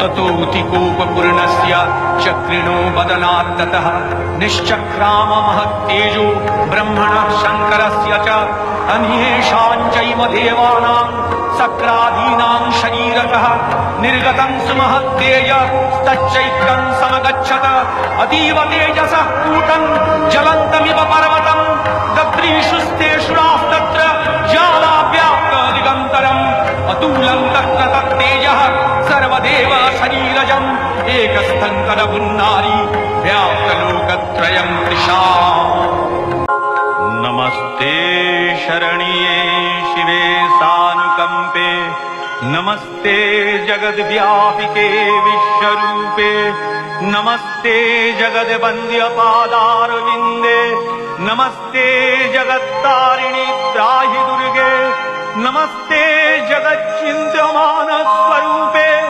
ततोऽतिकोपपूर्णस्य चक्रिणो वदनात्ततः निश्चक्राम महत्तेजो ब्रह्मणः शङ्करस्य च अन्येषाञ्चैव देवानां सक्रादीनां शरीरतः निर्गतं सुमहत्तेज तच्चैत्रं समगच्छत अतीव तेजसः कूटं ज्वलन्तमिव पर्वतं दद्रीषुस्तेषुरास्तत्र ज्वालाव्याप्त दिगन्तरम् अतुलं तत्र तत्तेजः सर्वदेव शरीरजम् एकस्थं कदपुन्नारी व्याप्तलोकत्रयं तृषा। नमस्ते शरण्ये शिवे सानुकम्पे नमस्ते जगद्व्यापिके विश्वरूपे नमस्ते जगद्वन्द्यपादारविन्दे नमस्ते जगत्तारिणि त्राहि दुर्गे नमस्ते जगच्चिन्त्यमानस्वरूपे।